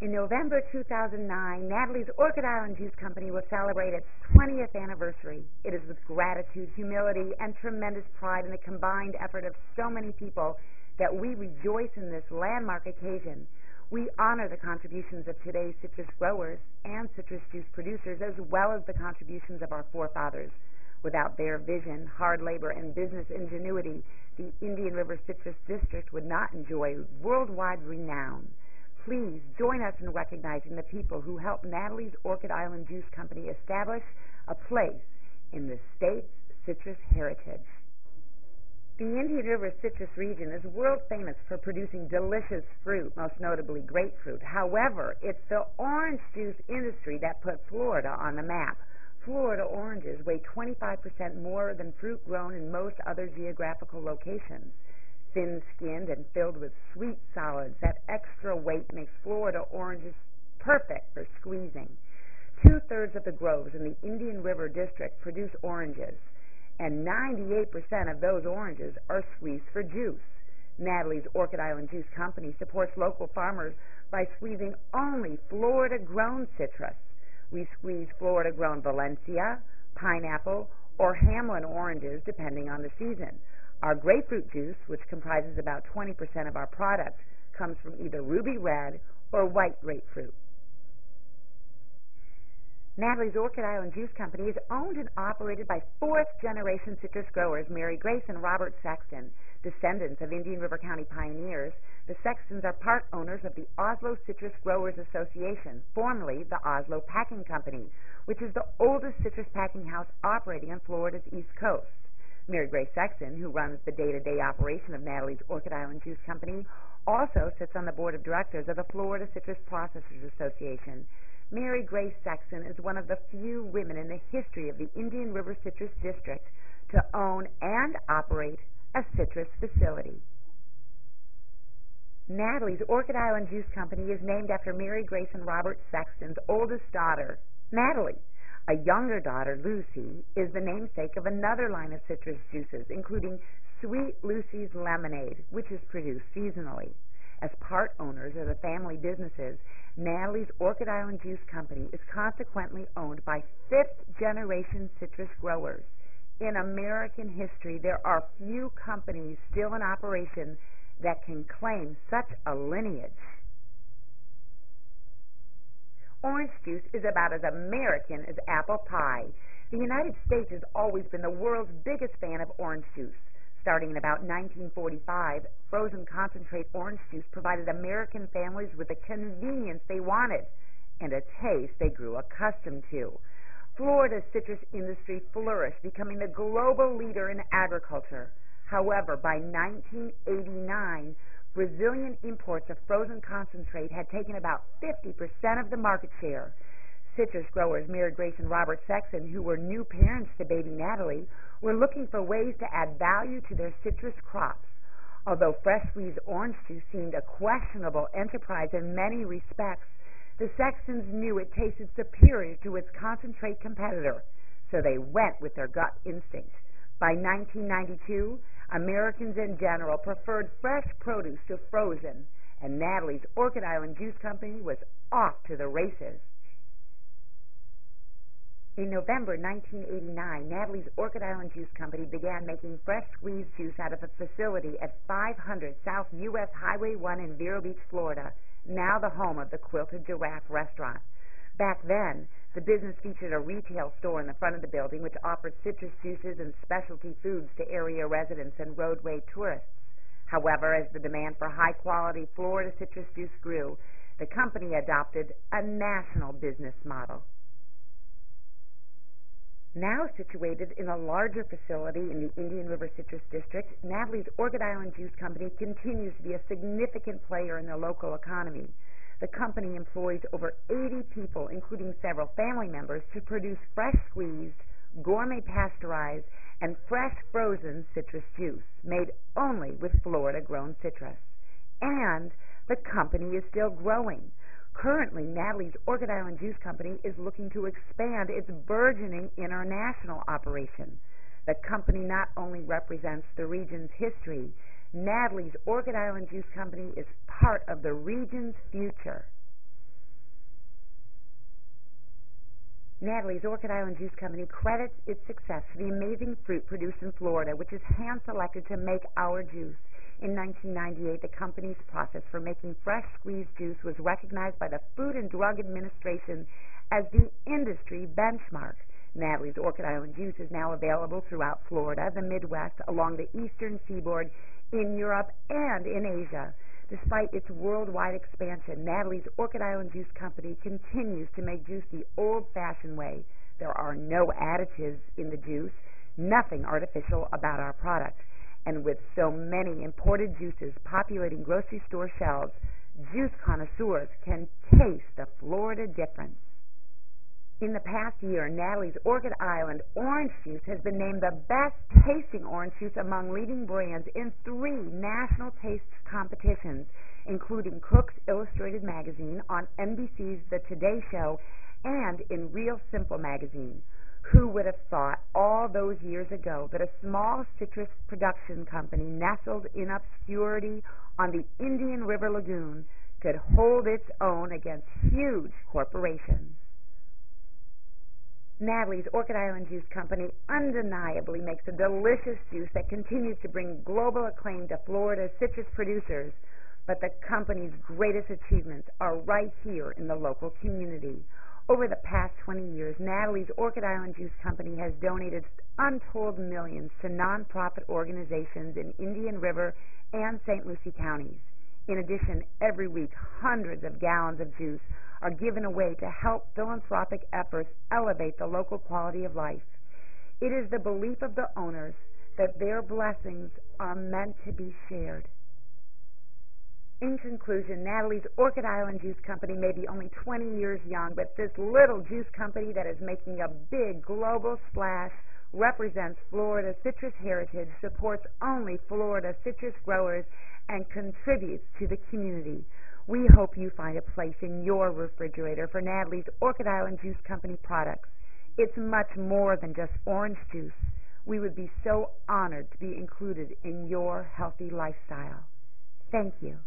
In November 2009, Natalie's Orchid Island Juice Company will celebrate its 20th anniversary. It is with gratitude, humility, and tremendous pride in the combined effort of so many people that we rejoice in this landmark occasion. We honor the contributions of today's citrus growers and citrus juice producers, as well as the contributions of our forefathers. Without their vision, hard labor, and business ingenuity, the Indian River Citrus District would not enjoy worldwide renown. Please join us in recognizing the people who helped Natalie's Orchid Island Juice Company establish a place in the state's citrus heritage. The Indian River citrus region is world famous for producing delicious fruit, most notably grapefruit. However, it's the orange juice industry that put Florida on the map. Florida oranges weigh 25% more than fruit grown in most other geographical locations. Thin-skinned and filled with sweet solids, that extra weight makes Florida oranges perfect for squeezing. 2/3 of the groves in the Indian River District produce oranges, and 98% of those oranges are squeezed for juice. Natalie's Orchid Island Juice Company supports local farmers by squeezing only Florida-grown citrus. We squeeze Florida-grown Valencia, pineapple, or Hamlin oranges, depending on the season. Our grapefruit juice, which comprises about 20% of our product, comes from either ruby red or white grapefruit. Natalie's Orchid Island Juice Company is owned and operated by fourth-generation citrus growers Mary Grace and Robert Sexton. Descendants of Indian River County pioneers, the Sextons are part owners of the Oslo Citrus Growers Association, formerly the Oslo Packing Company, which is the oldest citrus packing house operating on Florida's East Coast. Mary Grace Sexton, who runs the day-to-day operation of Natalie's Orchid Island Juice Company, also sits on the board of directors of the Florida Citrus Processors Association. Mary Grace Sexton is one of the few women in the history of the Indian River Citrus District to own and operate a citrus facility. Natalie's Orchid Island Juice Company is named after Mary Grace and Robert Sexton's oldest daughter, Natalie. A younger daughter, Lucy, is the namesake of another line of citrus juices, including Sweet Lucy's Lemonade, which is produced seasonally. As part owners of the family businesses, Natalie's Orchid Island Juice Company is consequently owned by fifth-generation citrus growers. In American history, there are few companies still in operation that can claim such a lineage. Orange juice is about as American as apple pie. The United States has always been the world's biggest fan of orange juice. Starting in about 1945, frozen concentrate orange juice provided American families with the convenience they wanted and a taste they grew accustomed to. Florida's citrus industry flourished, becoming the global leader in agriculture. However, by 1989, Brazilian imports of frozen concentrate had taken about 50% of the market share. Citrus growers Mary Grace and Robert Sexton, who were new parents to baby Natalie, were looking for ways to add value to their citrus crops. Although fresh squeezed orange juice seemed a questionable enterprise in many respects, the Sextons knew it tasted superior to its concentrate competitor, so they went with their gut instinct. By 1992, Americans in general preferred fresh produce to frozen, and Natalie's Orchid Island Juice Company was off to the races. In November 1989, Natalie's Orchid Island Juice Company began making fresh squeezed juice out of a facility at 500 South U.S. Highway 1 in Vero Beach, Florida, now the home of the Quilted Giraffe restaurant. Back then, the business featured a retail store in the front of the building which offered citrus juices and specialty foods to area residents and roadway tourists. However, as the demand for high-quality Florida citrus juice grew, the company adopted a national business model. Now situated in a larger facility in the Indian River Citrus District, Natalie's Orchid Island Juice Company continues to be a significant player in the local economy. The company employs over 80 people, including several family members, to produce fresh squeezed, gourmet pasteurized, and fresh frozen citrus juice made only with Florida-grown citrus. And the company is still growing. Currently, Natalie's Orchid Island Juice Company is looking to expand its burgeoning international operation. The company not only represents the region's history, Natalie's Orchid Island Juice Company is part of the region's future. Natalie's Orchid Island Juice Company credits its success to the amazing fruit produced in Florida, which is hand-selected to make our juice. In 1998, the company's process for making fresh squeezed juice was recognized by the Food and Drug Administration as the industry benchmark. Natalie's Orchid Island Juice is now available throughout Florida, the Midwest, along the eastern seaboard, in Europe, and in Asia. Despite its worldwide expansion, Natalie's Orchid Island Juice Company continues to make juice the old-fashioned way. There are no additives in the juice, nothing artificial about our product. And with so many imported juices populating grocery store shelves, juice connoisseurs can taste the Florida difference. In the past year, Natalie's Orchid Island Orange Juice has been named the best-tasting orange juice among leading brands in 3 national taste competitions, including Cook's Illustrated Magazine, on NBC's The Today Show, and in Real Simple Magazine. Who would have thought all those years ago that a small citrus production company nestled in obscurity on the Indian River Lagoon could hold its own against huge corporations? Natalie's Orchid Island Juice Company undeniably makes a delicious juice that continues to bring global acclaim to Florida's citrus producers, but the company's greatest achievements are right here in the local community. Over the past 20 years, Natalie's Orchid Island Juice Company has donated untold millions to nonprofit organizations in Indian River and St. Lucie counties. In addition, every week, hundreds of gallons of juice are given away to help philanthropic efforts elevate the local quality of life. It is the belief of the owners that their blessings are meant to be shared. In conclusion, Natalie's Orchid Island Juice Company may be only 20 years young, but this little juice company that is making a big global splash represents Florida's citrus heritage, supports only Florida citrus growers, and contributes to the community. We hope you find a place in your refrigerator for Natalie's Orchid Island Juice Company products. It's much more than just orange juice. We would be so honored to be included in your healthy lifestyle. Thank you.